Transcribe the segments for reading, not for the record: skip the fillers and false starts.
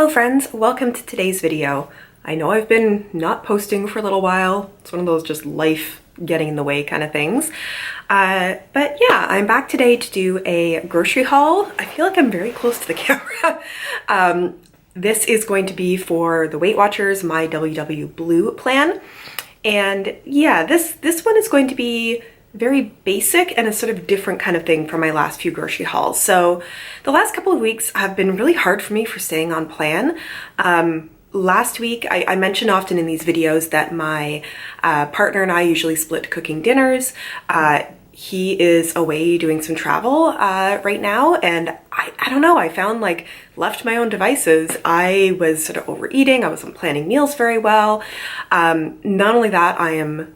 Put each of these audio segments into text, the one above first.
Hello friends, welcome to today's video. I know I've been not posting for a little while. It's one of those just life getting in the way kind of things. But yeah, I'm back today to do a grocery haul. I feel like I'm very close to the camera. This is going to be for the Weight Watchers, my WW Blue plan. And yeah, this one is going to be very basic and a sort of different kind of thing from my last few grocery hauls. So the last couple of weeks have been really hard for me for staying on plan. Last week, I mention often in these videos that my partner and I usually split cooking dinners. He is away doing some travel right now, and I don't know, I found like left to my own devices, I was sort of overeating. I wasn't planning meals very well. Not only that, I am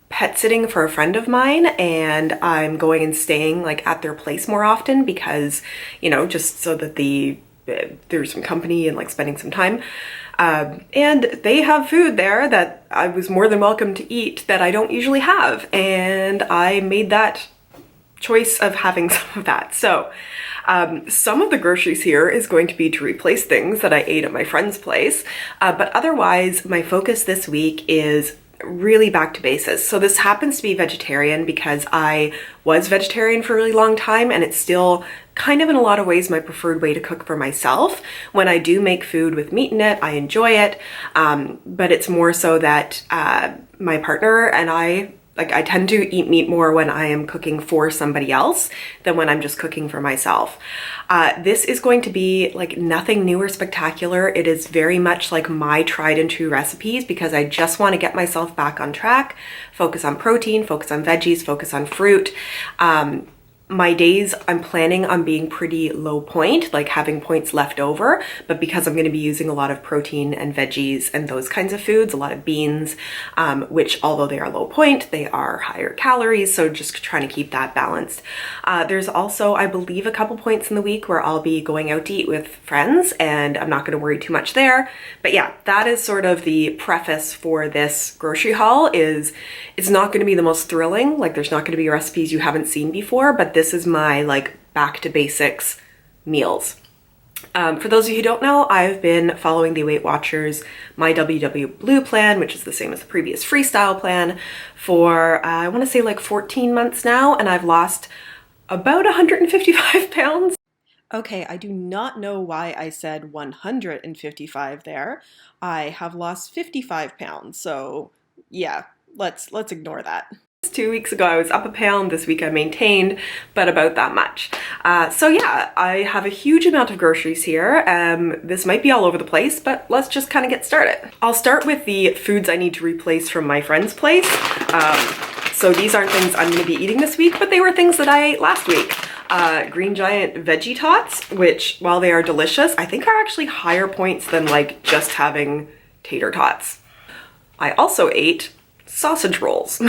pet sitting for a friend of mine, and I'm going and staying like at their place more often because, you know, just so that there's some company and like spending some time. And they have food there that I was more than welcome to eat that I don't usually have. And I made that choice of having some of that. So some of the groceries here is going to be to replace things that I ate at my friend's place. But otherwise, my focus this week is really back to basics. So this happens to be vegetarian because I was vegetarian for a really long time, and it's still kind of in a lot of ways my preferred way to cook for myself. When I do make food with meat in it, I enjoy it, but it's more so that my partner and I tend to eat meat more when I am cooking for somebody else than when I'm just cooking for myself. This is going to be like nothing new or spectacular. It is very much like my tried and true recipes because I just want to get myself back on track, focus on protein, focus on veggies, focus on fruit. My days, I'm planning on being pretty low point, like having points left over, but because I'm going to be using a lot of protein and veggies and those kinds of foods, a lot of beans, which although they are low point, they are higher calories, so just trying to keep that balanced. There's also, I believe, a couple points in the week where I'll be going out to eat with friends, and I'm not going to worry too much there. But yeah, that is sort of the preface for this grocery haul. Is it's not going to be the most thrilling, like there's not going to be recipes you haven't seen before, but this is my like back to basics meals. For those of you who don't know, I've been following the Weight Watchers, my WW Blue plan, which is the same as the previous Freestyle plan, for I want to say like 14 months now, and I've lost about 155 pounds. Okay, I do not know why I said 155 there. I have lost 55 pounds, so yeah, let's ignore that. 2 weeks ago I was up a pound, this week I maintained, but about that much. So yeah, I have a huge amount of groceries here. This might be all over the place, but let's just kind of get started. I'll start with the foods I need to replace from my friend's place. So these aren't things I'm going to be eating this week, but they were things that I ate last week. Green Giant Veggie Tots, which while they are delicious, I think are actually higher points than like just having tater tots. I also ate sausage rolls.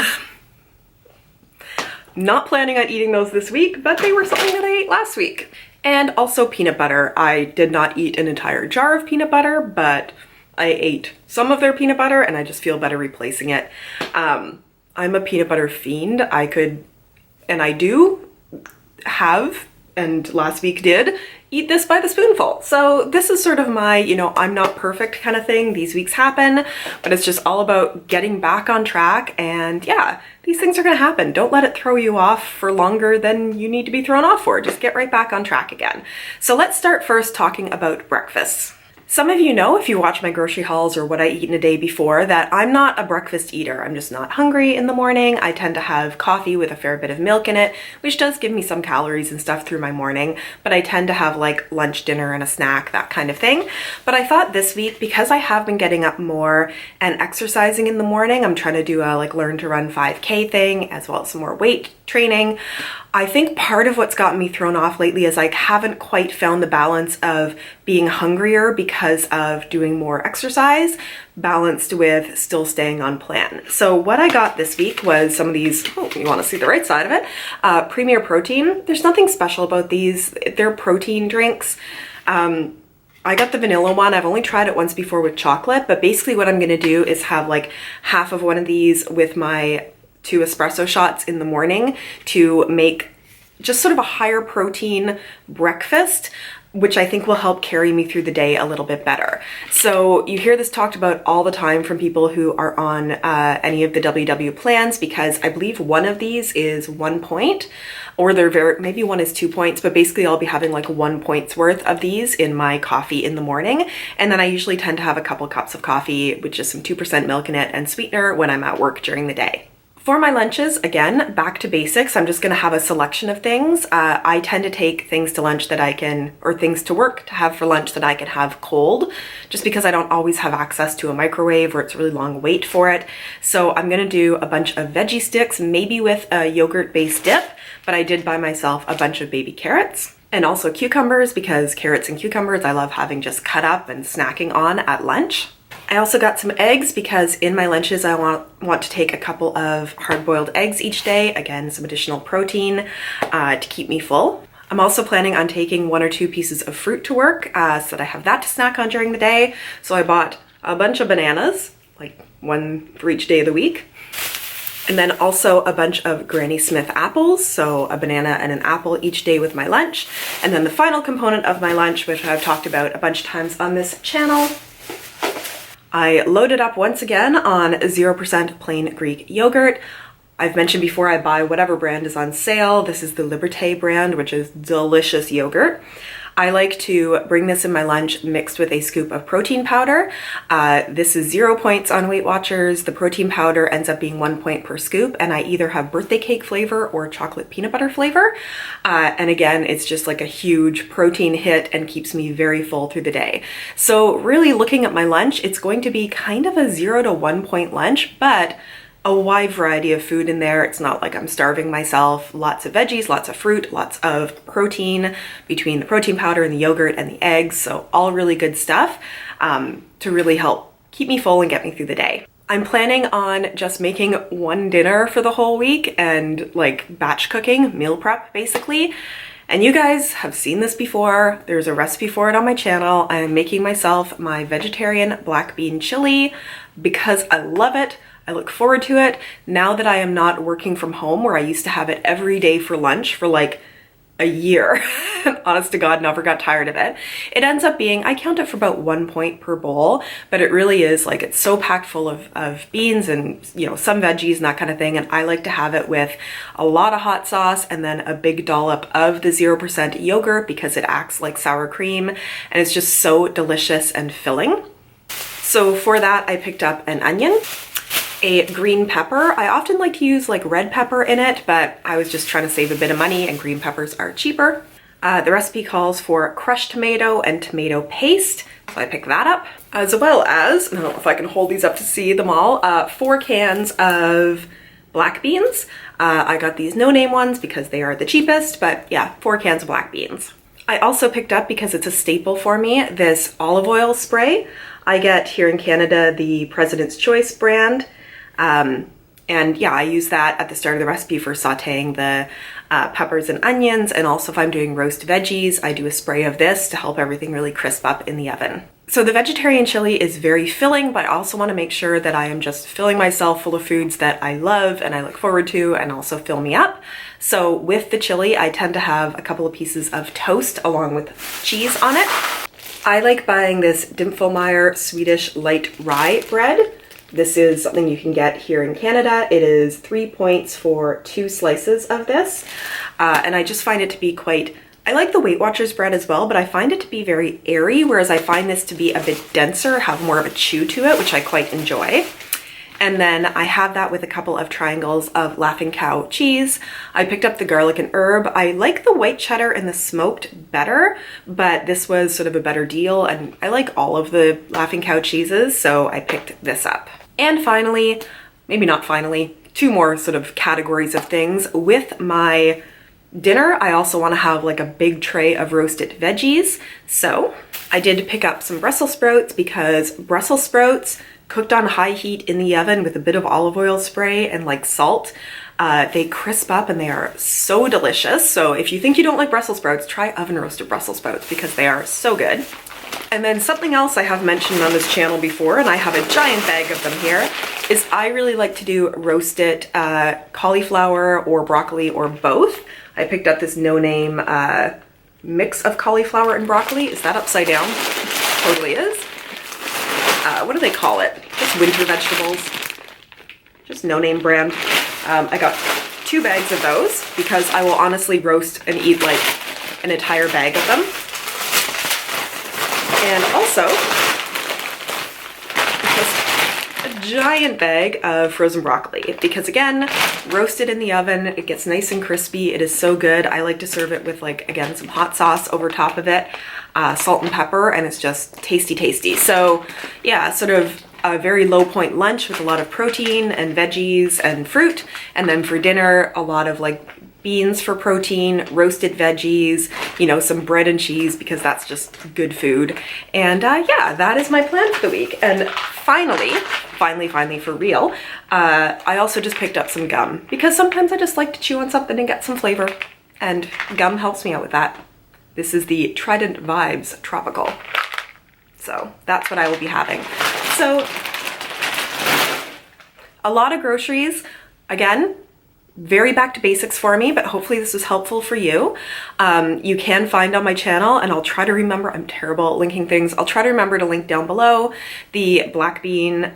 Not planning on eating those this week, but they were something that I ate last week. And also peanut butter. I did not eat an entire jar of peanut butter, but I ate some of their peanut butter and I just feel better replacing it. I'm a peanut butter fiend. I do have, and last week did, eat this by the spoonful. So this is sort of my, you know, I'm not perfect kind of thing. These weeks happen, but it's just all about getting back on track. And yeah, these things are going to happen. Don't let it throw you off for longer than you need to be thrown off for. Just get right back on track again. So let's start first talking about breakfast. Some of you know, if you watch my grocery hauls or what I eat in a day before, that I'm not a breakfast eater. I'm just not hungry in the morning. I tend to have coffee with a fair bit of milk in it, which does give me some calories and stuff through my morning, but I tend to have like lunch, dinner, and a snack, that kind of thing. But I thought this week, because I have been getting up more and exercising in the morning, I'm trying to do a like learn to run 5K thing, as well as some more weight training. I think part of what's gotten me thrown off lately is I haven't quite found the balance of being hungrier because of doing more exercise, balanced with still staying on plan. So what I got this week was some of these, oh, you want to see the right side of it, Premier Protein. There's nothing special about these. They're protein drinks. I got the vanilla one. I've only tried it once before with chocolate, but basically what I'm going to do is have like half of one of these with my 2 espresso shots in the morning to make just sort of a higher protein breakfast which I think will help carry me through the day a little bit better. So you hear this talked about all the time from people who are on any of the WW plans, because I believe one of these is 1 point, or maybe one is 2 points, but basically I'll be having like 1 point's worth of these in my coffee in the morning. And then I usually tend to have a couple cups of coffee with just some 2% milk in it and sweetener when I'm at work during the day. For my lunches, again, back to basics, I'm just gonna have a selection of things. I tend to take things to lunch that I can, or things to work to have for lunch that I can have cold, just because I don't always have access to a microwave or it's a really long wait for it. So I'm gonna do a bunch of veggie sticks, maybe with a yogurt-based dip, but I did buy myself a bunch of baby carrots. And also cucumbers, because carrots and cucumbers I love having just cut up and snacking on at lunch. I also got some eggs because in my lunches I want to take a couple of hard-boiled eggs each day. Again, some additional protein to keep me full. I'm also planning on taking 1 or 2 pieces of fruit to work so that I have that to snack on during the day. So I bought a bunch of bananas, like 1 for each day of the week. And then also a bunch of Granny Smith apples, so a banana and an apple each day with my lunch. And then the final component of my lunch, which I've talked about a bunch of times on this channel, I loaded up once again on 0% plain Greek yogurt. I've mentioned before I buy whatever brand is on sale. This is the Liberté brand, which is delicious yogurt. I like to bring this in my lunch mixed with a scoop of protein powder. This is 0 points on Weight Watchers. The protein powder ends up being 1 point per scoop, and I either have birthday cake flavor or chocolate peanut butter flavor. And again, it's just like a huge protein hit and keeps me very full through the day. So really looking at my lunch, it's going to be kind of a 0 to 1 point lunch, but a wide variety of food in there. It's not like I'm starving myself. Lots of veggies, lots of fruit, lots of protein between the protein powder and the yogurt and the eggs. So all really good stuff to really help keep me full and get me through the day. I'm planning on just making 1 dinner for the whole week and like batch cooking, meal prep basically. And you guys have seen this before. There's a recipe for it on my channel. I'm making myself my vegetarian black bean chili because I love it. I look forward to it now that I am not working from home, where I used to have it every day for lunch for like a year. Honest to God, never got tired of it. It ends up being, I count it for about 1 point per bowl, but it really is like, it's so packed full of beans and, you know, some veggies and that kind of thing. And I like to have it with a lot of hot sauce and then a big dollop of the 0% yogurt because it acts like sour cream and it's just so delicious and filling. So for that, I picked up an onion, a green pepper. I often like to use like red pepper in it, but I was just trying to save a bit of money and green peppers are cheaper. The recipe calls for crushed tomato and tomato paste, so I picked that up. As well as, I don't know if I can hold these up to see them all, 4 cans of black beans. I got these no-name ones because they are the cheapest, but yeah, 4 cans of black beans. I also picked up, because it's a staple for me, this olive oil spray. I get here in Canada the President's Choice brand. And yeah, I use that at the start of the recipe for sauteing the peppers and onions. And also if I'm doing roast veggies, I do a spray of this to help everything really crisp up in the oven. So the vegetarian chili is very filling, but I also want to make sure that I am just filling myself full of foods that I love and I look forward to and also fill me up. So with the chili, I tend to have a couple of pieces of toast along with cheese on it. I like buying this Dimfelmeyer Swedish light rye bread. This is something you can get here in Canada. It is 3 points for 2 slices of this. And I just find it to be quite, I like the Weight Watchers bread as well, but I find it to be very airy, whereas I find this to be a bit denser, have more of a chew to it, which I quite enjoy. And then I have that with a couple of triangles of Laughing Cow cheese. I picked up the garlic and herb. I like the white cheddar and the smoked better, but this was sort of a better deal. And I like all of the Laughing Cow cheeses, so I picked this up. And finally, maybe not finally, 2 more sort of categories of things. With my dinner, I also want to have like a big tray of roasted veggies. So I did pick up some Brussels sprouts because Brussels sprouts cooked on high heat in the oven with a bit of olive oil spray and like salt, they crisp up and they are so delicious. So if you think you don't like Brussels sprouts, try oven roasted Brussels sprouts because they are so good. And then something else I have mentioned on this channel before, and I have a giant bag of them here, is I really like to do roasted cauliflower or broccoli or both. I picked up this no-name mix of cauliflower and broccoli. Is that upside down? Totally is. What do they call it? Just winter vegetables. Just no-name brand. I got 2 bags of those because I will honestly roast and eat like an entire bag of them. And also, just a giant bag of frozen broccoli because again, roasted in the oven, it gets nice and crispy. It is so good. I like to serve it with like, again, some hot sauce over top of it, salt and pepper, and it's just tasty, tasty. So yeah, sort of a very low point lunch with a lot of protein and veggies and fruit. And then for dinner, a lot of like beans for protein, roasted veggies, you know, some bread and cheese because that's just good food. And yeah, that is my plan for the week. And finally for real, I also just picked up some gum because sometimes I just like to chew on something and get some flavor, and gum helps me out with that. This is the Trident Vibes Tropical. So that's what I will be having. So a lot of groceries, again, very back to basics for me, but hopefully this was helpful for you. You can find on my channel, and I'll try to remember, I'm terrible at linking things. I'll try to remember to link down below the black bean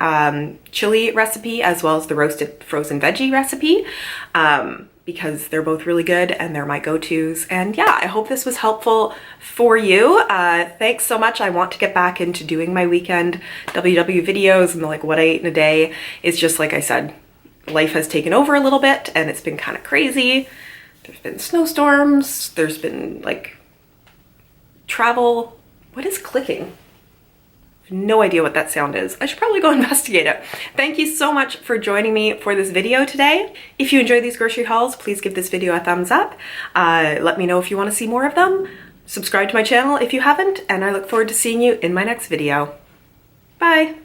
chili recipe as well as the roasted frozen veggie recipe. Because they're both really good and they're my go-tos. And yeah, I hope this was helpful for you. Thanks so much. I want to get back into doing my weekend WW videos, and like what I ate in a day is just, like I said, life has taken over a little bit and it's been kind of crazy. There's been snowstorms, there's been like travel. What is clicking? No idea what that sound is. I should probably go investigate it. Thank you so much for joining me for this video today. If you enjoy these grocery hauls, please give this video a thumbs up. Let me know if you want to see more of them. Subscribe to my channel if you haven't, and I look forward to seeing you in my next video. Bye!